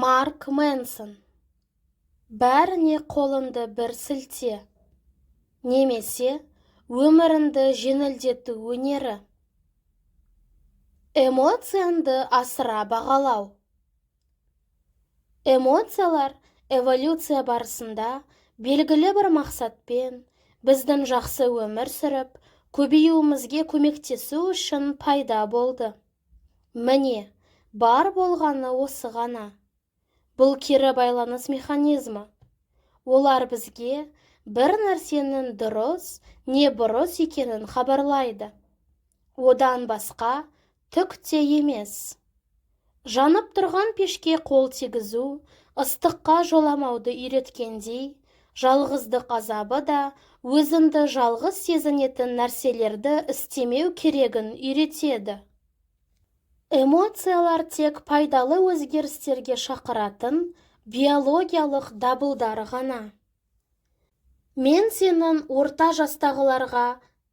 Марк Мэнсон. Бәріне қолыңды бір сілте, немесе өміріңді жеңілдету өнері. Эмоцияңды асыра бағалау. Эмоциялар эволюция барысында белгілі бір мақсатпен біздің жақсы өмір сүріп, көбеюімізге көмектесу үшін пайда болды. Міне, бар болғаны осы ғана. Бұл кері байланыс механизмі. Олар бізге бір нәрсенің дұрыс, не бұрыс екенін хабарлайды. Одан басқа түк те емес. Жанып тұрған пешке қол тигізу, ыстыққа жоламауды үйреткендей, жалғыздық азабы да өзіңді жалғыз сезінетін нәрселерді істемеу керегін үйретеді. Эмоциялар тек пайдалы өзгерістерге шақыратын биологиялық дабылдар ғана. Мен сенің орта жастағыларға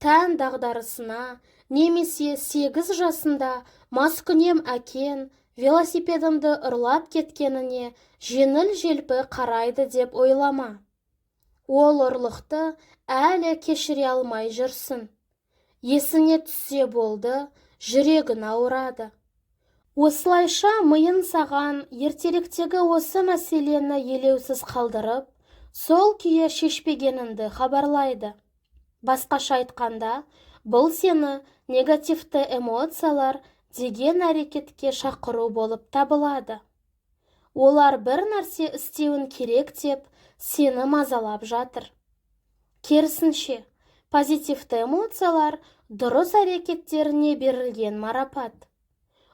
тән дағдарысына, немесе 8 жасында маскүнем әкең велосипедімді ұрлап кеткеніне жеңіл-желпі қарайды деп ойлама. Ол ұрлықты әлі кешіре алмай жүрсін. Есіне түссе болды, жүрегін ауырады. Осылайша миың саған ертеректегі осы мәселені елеусіз қалдырып, сол күйі шешпегеніңді хабарлайды. Басқаша айтқанда, бұл сені негативті эмоциялар деген әрекетке шақыру болып табылады. Олар бір нәрсе істеуін керек деп сені мазалап жатыр. Керісінше, позитивті эмоциялар дұрыс әрекеттеріне берілген марапат.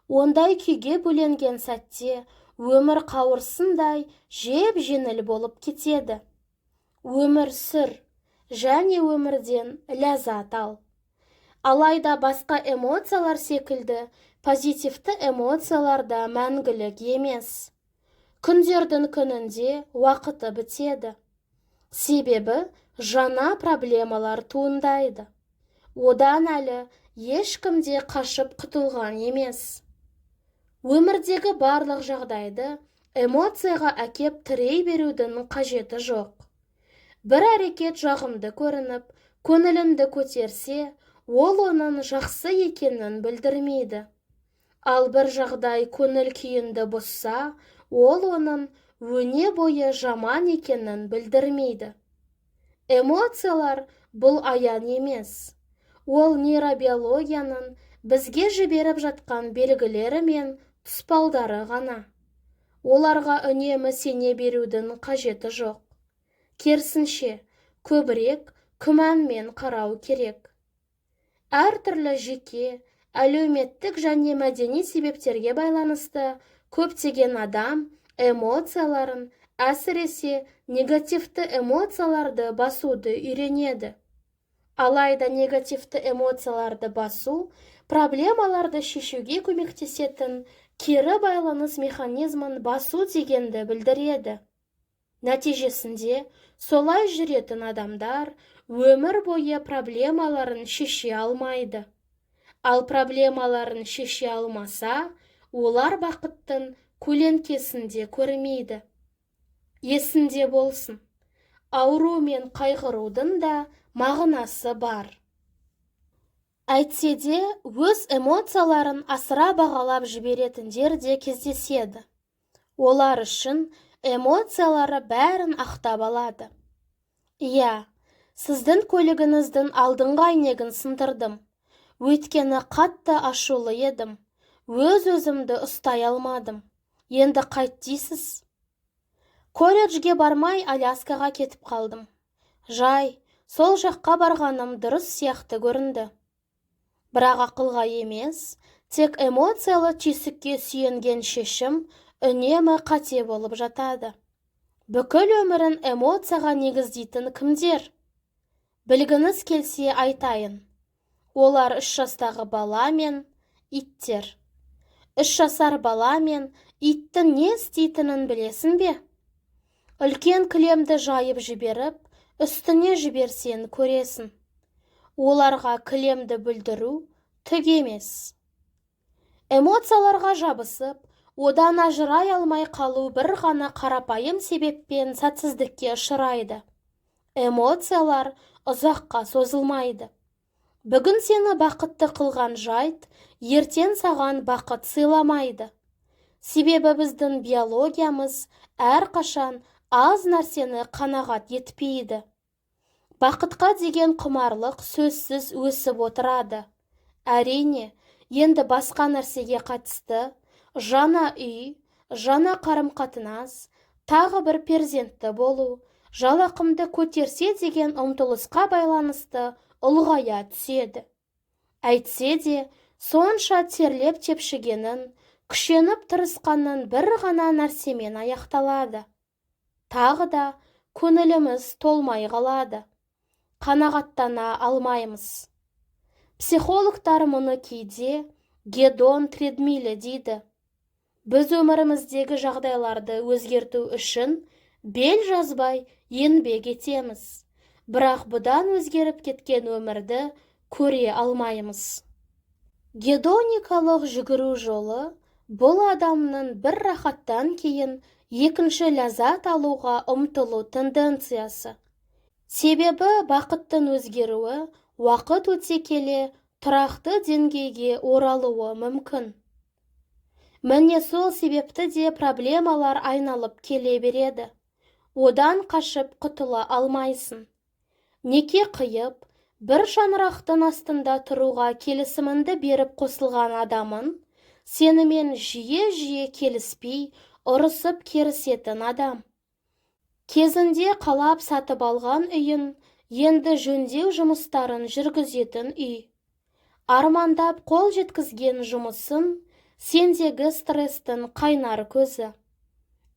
Ондай күйге бөленген сәтте өмір қауырсындай жеп-жеңіл болып кетеді. Өмір сүр, және өмірден ләззат ал. Алайда басқа эмоциялар секілді позитивті эмоциялар да мәңгілік емес. Күндердің күнінде уақыты бітеді. Себебі жаңа проблемалар туындайды. Одан әлі ешкімде қашып құтылған емес. Өмірдегі барлық жағдайды эмоцияға әкеп тірей берудің қажеті жоқ. Бір әрекет жағымды көрініп, көңіліңді көтерсе, ол оның жақсы екенін білдірмейді. Ал бір жағдай көңіл күйіңді бұзса, ол оның өне бойы жаман екенін білдірмейді. Эмоциялар бұл аян емес. Ол нейробиологияның бізге жіберіп жатқан белгілері мен тұспалдары ғана. Оларға үнемі сене берудің қажеті жоқ. Керісінше, көбірек күмәнмен қарау керек. Әртүрлі жеке, әлеуметтік және мәдени себептерге байланысты көптеген адам эмоцияларын, әсіресе негативті эмоцияларды басуды үйренеді. Алайда негативті эмоцияларды басу проблемаларды шешуге көмектесетін кері байланыс механизмін басу дегенді білдіреді. Нәтижесінде солай жүретін адамдар өмір бойы проблемаларын шеше алмайды. Ал проблемаларын шеше алмаса, олар бақыттың көлеңкесінде көрмейді. Есінде болсын, ауру мен қайғырудың да мағынасы бар. Әйтсе де, өз эмоцияларын асыра бағалап жіберетіндер де кездеседі. Олар үшін эмоциялары бәрін ақтап алады. Иә, сіздің көлігіңіздің алдыңғы әйнегін сындырдым. Өйткені қатты ашулы едім. Өз-өзімді ұстай алмадым. Енді қайт дейсіз? Колледжге бармай Аляскаға кетіп қалдым. Жай, сол жаққа барғаным дұрыс сияқты көрінді. Бірақ ақылға емес, тек эмоциялы түйсікке сүйенген шешім үнемі қате болып жатады. Бүкіл өмірін эмоцияға негіздейтін кімдер? Білгіңіз келсе айтайын. Олар 3 жастағы бала мен иттер. 3 жасар бала мен иттің не істейтінін білесің бе? Үлкен кілемді жайып жіберіп, үстіне жіберсен көресің. Оларға кілемді бүлдіру түк емес. Эмоцияларға жабысып, одан ажырай алмай қалу бір ғана қарапайым себеппен сәтсіздікке ұшырайды. Эмоциялар ұзаққа созылмайды. Бүгін сені бақытты қылған жайт, ертең саған бақыт сыйламайды. Себебі біздің биологиямыз әрқашан аз нәрсені қанағат етпейді. Бақытқа деген құмарлық сөзсіз өсіп отырады. Әрине, енді басқа нәрсеге қатысты, жаңа үй, жаңа қарым-қатынас, тағы бір перзентті болу, жалақымды көтерсе деген ұмтылысқа байланысты ұлғая түседі. Әйтсе де, сонша терлеп тепшігенін, күшеніп тырысқанын бір ғана нәрсемен аяқталады. Тағы да көңіліміз толмай қалады. Қанағаттана алмаймыз. Психологтар мұны кейде гедон тредмилі дейді. Біз өміріміздегі жағдайларды өзгерту үшін бел жазбай еңбек етеміз. Бірақ бұдан өзгеріп кеткен өмірді көре алмаймыз. Гедоникалық жүгіру жолы бұл адамның бір рахаттан кейін екінші ләззат алуға ұмтылу тенденциясы. Себебі бақыттың өзгеруі уақыт өте келе тұрақты деңгейге оралуы мүмкін. Міне сол себепті де проблемалар айналып келе береді. Одан қашып құтыла алмайсың. Неке қиып, бір шаңырақтың астында тұруға келісімінді беріп қосылған адамын, сенімен жиі келіспей, ұрысып керісетін адам. Кезінде қалап сатып алған үйін, енді жөндеу жұмыстарын жүргізетін үй. Армандап қол жеткізген жұмысын, сендегі стрестің қайнар көзі.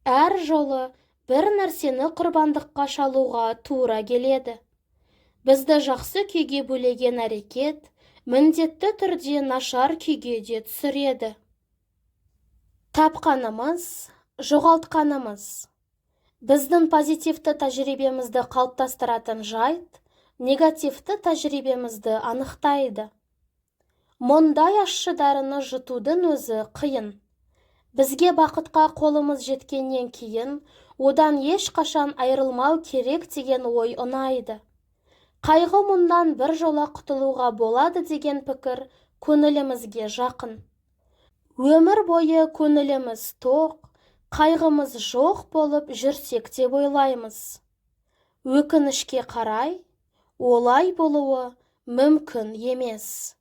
Әр жолы бір нәрсені құрбандыққа шалуға тура келеді. Бізді жақсы күйге бөлеген әрекет, міндетті түрде нашар күйге де түсіреді. Тапқанымыз, жоғалтқанымыз. Біздің позитивті тәжірибемізді қалыптастыратын жайт, негативті тәжірибемізді анықтайды. Мұндай ащы дәріні жұтудың өзі қиын. Бізге бақытқа қолымыз жеткеннен кейін, одан ешқашан айырылмау керек деген ой ұнайды. Қайғы мұндан бір жола құтылуға болады деген пікір көңілімізге жақын. Өмір бойы көңіліміз тоқ, қайғымыз жоқ болып жүрсек деп ойлаймыз. Өкінішке қарай, олай болуы мүмкін емес.